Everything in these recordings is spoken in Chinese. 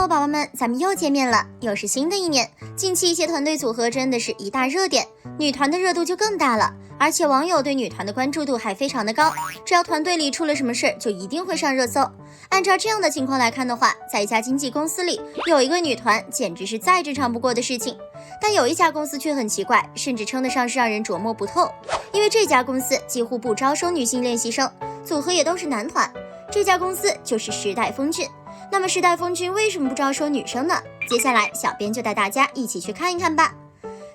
Hello， 宝宝们，咱们又见面了，又是新的一年。近期一些团队组合真的是一大热点，女团的热度就更大了，而且网友对女团的关注度还非常的高，只要团队里出了什么事儿，就一定会上热搜。按照这样的情况来看的话，在一家经纪公司里有一个女团，简直是再正常不过的事情。但有一家公司却很奇怪，甚至称得上是让人琢磨不透，因为这家公司几乎不招收女性练习生，组合也都是男团。这家公司就是时代峰峻。那么时代峰峻为什么不招收女生呢？接下来小编就带大家一起去看一看吧。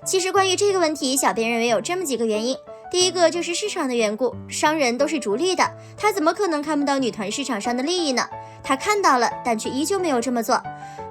其实关于这个问题，小编认为有这么几个原因。第一个就是市场的缘故，商人都是逐利的，他怎么可能看不到女团市场上的利益呢？他看到了，但却依旧没有这么做，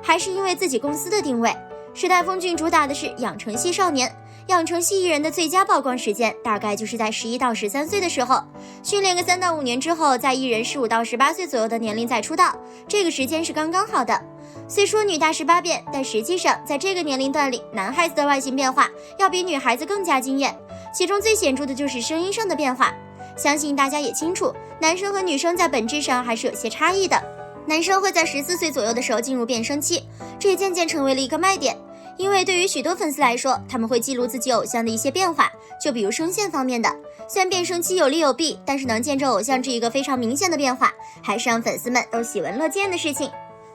还是因为自己公司的定位。时代峰峻主打的是养成系少年，养成系艺人的最佳曝光时间大概就是在11到13岁的时候，训练个3到5年之后，在艺人15到18岁左右的年龄再出道，这个时间是刚刚好的。虽说女大18变，但实际上在这个年龄段里，男孩子的外形变化要比女孩子更加惊艳，其中最显著的就是声音上的变化。相信大家也清楚，男生和女生在本质上还是有些差异的。男生会在14岁左右的时候进入变声期，这也渐渐成为了一个卖点。因为对于许多粉丝来说，他们会记录自己偶像的一些变化，就比如声线方面的。虽然变声期有利有弊，但是能见证偶像这一个非常明显的变化，还是让粉丝们都喜闻乐见的事情。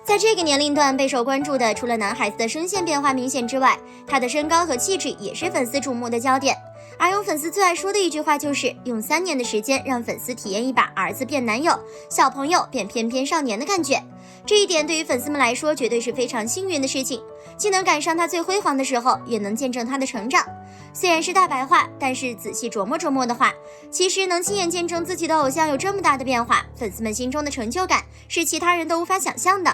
在这个年龄段备受关注的，除了男孩子的声线变化明显之外，他的身高和气质也是粉丝瞩目的焦点。而用粉丝最爱说的一句话就是用3年的时间让粉丝体验一把儿子变男友，小朋友变翩翩少年的感觉。这一点对于粉丝们来说绝对是非常幸运的事情，既能赶上他最辉煌的时候，也能见证他的成长。虽然是大白话，但是仔细琢磨琢磨的话，其实能亲眼见证自己的偶像有这么大的变化，粉丝们心中的成就感是其他人都无法想象的。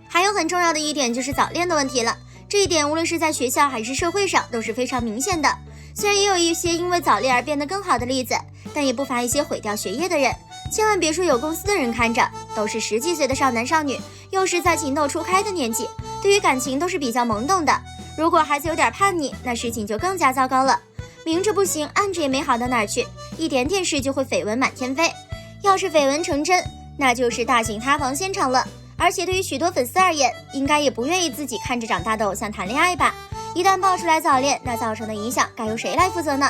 还有很重要的一点就是早恋的问题了，这一点无论是在学校还是社会上都是非常明显的。虽然也有一些因为早恋而变得更好的例子，但也不乏一些毁掉学业的人。千万别说有公司的人看着，都是10几岁的少男少女，又是在情窦初开的年纪，对于感情都是比较懵懂的。如果孩子有点叛逆，那事情就更加糟糕了。明着不行，暗着也没好到哪儿去，一点点事就会绯闻满天飞。要是绯闻成真，那就是大型塌房现场了。而且对于许多粉丝而言，应该也不愿意自己看着长大的偶像谈恋爱吧？一旦爆出来早恋，那造成的影响该由谁来负责呢？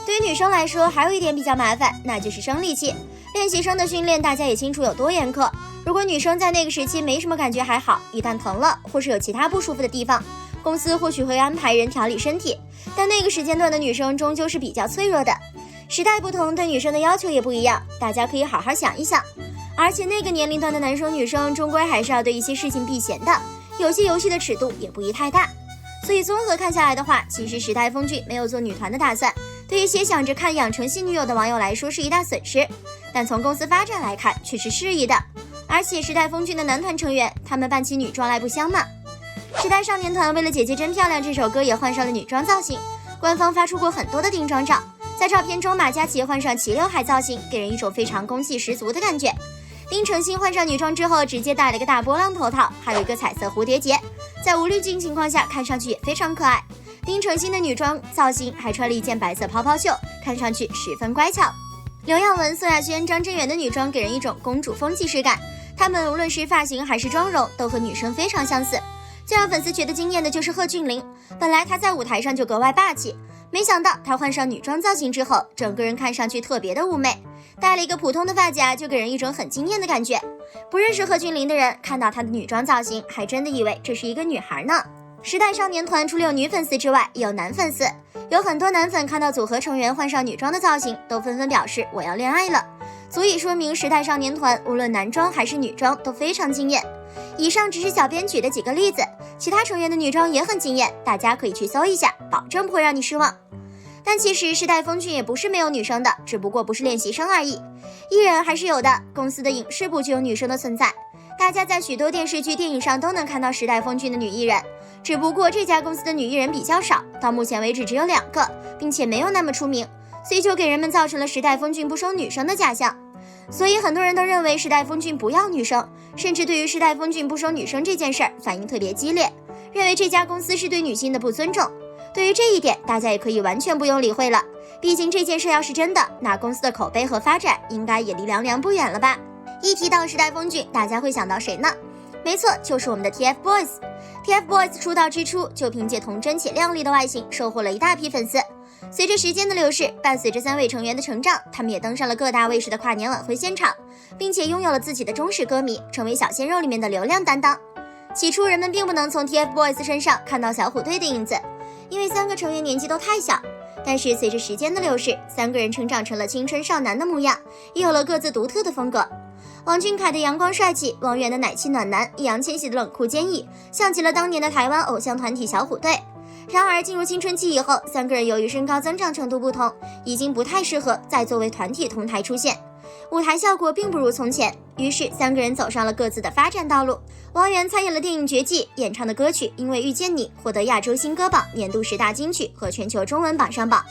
对于女生来说，还有一点比较麻烦，那就是生理期。练习生的训练大家也清楚有多严苛，如果女生在那个时期没什么感觉还好，一旦疼了或是有其他不舒服的地方，公司或许会安排人调理身体，但那个时间段的女生终究是比较脆弱的。时代不同，对女生的要求也不一样，大家可以好好想一想。而且那个年龄段的男生女生终归还是要对一些事情避嫌的，有些游戏的尺度也不宜太大。所以综合看下来的话，其实时代峰峻没有做女团的打算，对于一些想着看养成系女友的网友来说是一大损失，但从公司发展来看却是适宜的。而且时代峰峻的男团成员，他们扮起女装来不香吗？时代少年团为了《姐姐真漂亮》这首歌也换上了女装造型，官方发出过很多的定妆照，在照片中马嘉祺换上齐刘海造型，给人一种非常攻气十足的感觉。丁程鑫换上女装之后，直接戴了个大波浪头套，还有一个彩色蝴蝶结，在无滤镜情况下看上去也非常可爱。丁程鑫的女装造型还穿了一件白色泡泡袖，看上去十分乖巧。刘耀文、宋亚轩、张真源的女装给人一种公主风气势感，她们无论是发型还是妆容都和女生非常相似。最让粉丝觉得惊艳的就是贺峻霖，本来她在舞台上就格外霸气，没想到她换上女装造型之后，整个人看上去特别的妩媚，戴了一个普通的发夹就给人一种很惊艳的感觉。不认识贺峻霖的人看到她的女装造型，还真的以为这是一个女孩呢。时代少年团除了有女粉丝之外，也有男粉丝，有很多男粉看到组合成员换上女装的造型，都纷纷表示我要恋爱了，足以说明时代少年团无论男装还是女装都非常惊艳。以上只是小编举的几个例子，其他成员的女装也很惊艳，大家可以去搜一下，保证不会让你失望。但其实时代峰峻也不是没有女生的，只不过不是练习生而已，艺人还是有的，公司的影视部就有女生的存在，大家在许多电视剧、电影上都能看到时代峰峻的女艺人，只不过这家公司的女艺人比较少，到目前为止只有2个，并且没有那么出名，所以就给人们造成了时代峰峻不收女生的假象。所以很多人都认为时代峰峻不要女生，甚至对于时代峰峻不收女生这件事儿反应特别激烈，认为这家公司是对女性的不尊重。对于这一点，大家也可以完全不用理会了，毕竟这件事要是真的，那公司的口碑和发展应该也离凉凉不远了吧。一提到时代峰峻，大家会想到谁呢？没错，就是我们的 TFBOYS。TFBOYS 出道之初就凭借童真且靓丽的外形收获了一大批粉丝。随着时间的流逝，伴随着3位成员的成长，他们也登上了各大卫视的跨年晚会现场，并且拥有了自己的忠实歌迷，成为小鲜肉里面的流量担当。起初人们并不能从 TFBOYS 身上看到小虎队的影子，因为3个成员年纪都太小。但是随着时间的流逝，3个人成长成了青春少男的模样，也有了各自独特的风格。王俊凯的阳光帅气，王源的奶气暖男，易烊千玺的冷酷坚毅，像极了当年的台湾偶像团体小虎队。然而进入青春期以后，3个人由于身高增长程度不同，已经不太适合再作为团体同台出现，舞台效果并不如从前。于是3个人走上了各自的发展道路。王源参演了电影《绝技》，演唱的歌曲《因为遇见你》获得亚洲新歌榜年度10大金曲和全球中文榜上榜。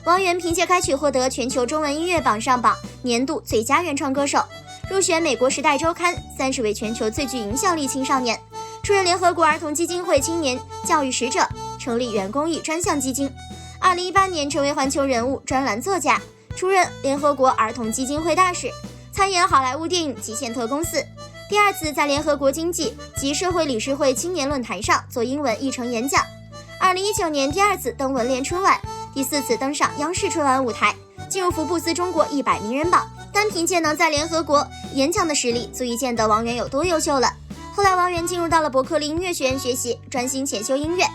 王源凭借该曲获得全球中文音乐榜上榜年度最佳原创歌手，入选美国《时代周刊》30位全球最具影响力青少年，出任联合国儿童基金会青年教育使者，成立原公益专项基金。2018年成为环球人物专栏作家，出任联合国儿童基金会大使，参演好莱坞电影《极限特工4》。第2次在联合国经济及社会理事会青年论坛上做英文译成演讲。2019年第2次登文联春晚，第4次登上央视春晚舞台，进入福布斯中国100名人榜。单凭借能在联合国演讲的实力，足以见得王源有多优秀了。后来王源进入到了伯克利音乐学院学习，专心潜修音乐。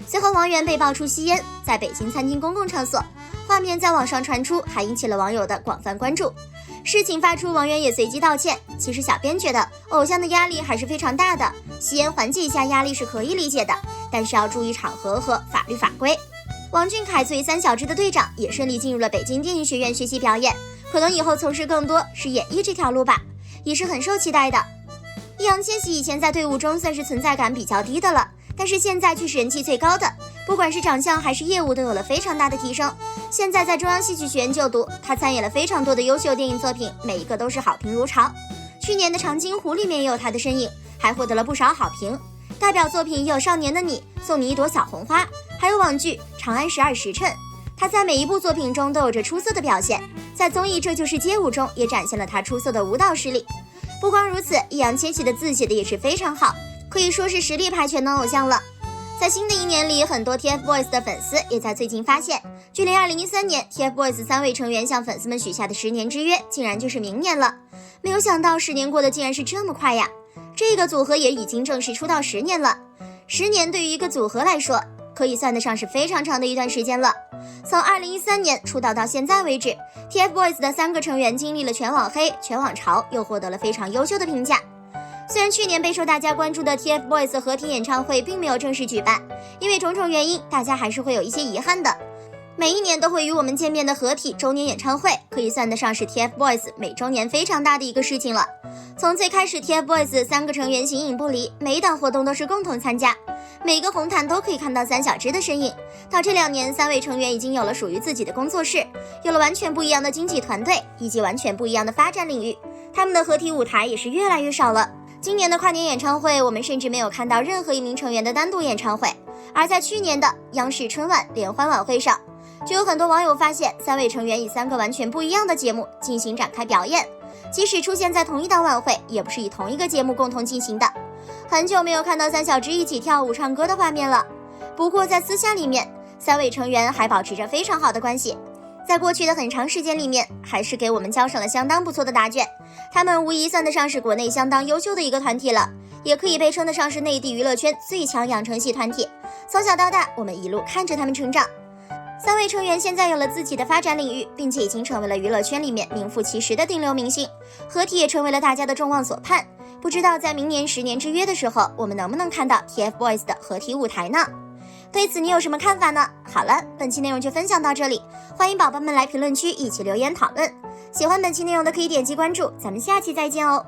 随后王源被爆出吸烟，在北京餐厅公共场所，画面在网上传出，还引起了网友的广泛关注。事情发出，王源也随即道歉。其实小编觉得偶像的压力还是非常大的，吸烟缓解一下压力是可以理解的，但是要注意场合和法律法规。王俊凯作为3小只的队长，也顺利进入了北京电影学院学习表演，可能以后从事更多是演艺这条路吧，也是很受期待的。易烊千玺以前在队伍中算是存在感比较低的了，但是现在却是人气最高的，不管是长相还是业务都有了非常大的提升。现在在中央戏剧学院就读，他参演了非常多的优秀电影作品，每一个都是好评如潮。去年的《长津湖》里面也有他的身影，还获得了不少好评。代表作品也有《少年的你》、送你一朵小红花，还有网剧《长安12时辰》。他在每一部作品中都有着出色的表现，在综艺《这就是街舞》中也展现了他出色的舞蹈实力。不光如此，易烊千玺的字写的也是非常好，可以说是实力派全能偶像了。在新的一年里，很多 TFBOYS 的粉丝也在最近发现，距离2013年 TFBOYS 3位成员向粉丝们许下的10年之约，竟然就是明年了。没有想到10年过得竟然是这么快呀！这个组合也已经正式出道10年了。10年对于一个组合来说，可以算得上是非常长的一段时间了。从2013年出道到现在为止， TFBOYS 的3个成员经历了全网黑、全网潮，又获得了非常优秀的评价。虽然去年备受大家关注的 TFBOYS 合体演唱会并没有正式举办，因为种种原因，大家还是会有一些遗憾的。每一年都会与我们见面的合体周年演唱会，可以算得上是 TFBOYS 每周年非常大的一个事情了。从最开始 TFBOYS 3个成员形影不离，每一档活动都是共同参加，每个红毯都可以看到3小只的身影。到这2年，3位成员已经有了属于自己的工作室，有了完全不一样的经纪团队，以及完全不一样的发展领域。他们的合体舞台也是越来越少了。今年的跨年演唱会，我们甚至没有看到任何一名成员的单独演唱会。而在去年的央视春晚联欢晚会上，就有很多网友发现3位成员以3个完全不一样的节目进行展开表演，即使出现在同一档晚会，也不是以同一个节目共同进行的。很久没有看到3小只一起跳舞唱歌的画面了。不过在私下里面，3位成员还保持着非常好的关系，在过去的很长时间里面，还是给我们交上了相当不错的答卷。他们无疑算得上是国内相当优秀的一个团体了，也可以被称得上是内地娱乐圈最强养成系团体。从小到大，我们一路看着他们成长。3位成员现在有了自己的发展领域，并且已经成为了娱乐圈里面名副其实的顶流明星，合体也成为了大家的众望所盼。不知道在明年10年之约的时候，我们能不能看到 TFBOYS 的合体舞台呢？对此你有什么看法呢？好了，本期内容就分享到这里，欢迎宝宝们来评论区一起留言讨论。喜欢本期内容的可以点击关注，咱们下期再见哦。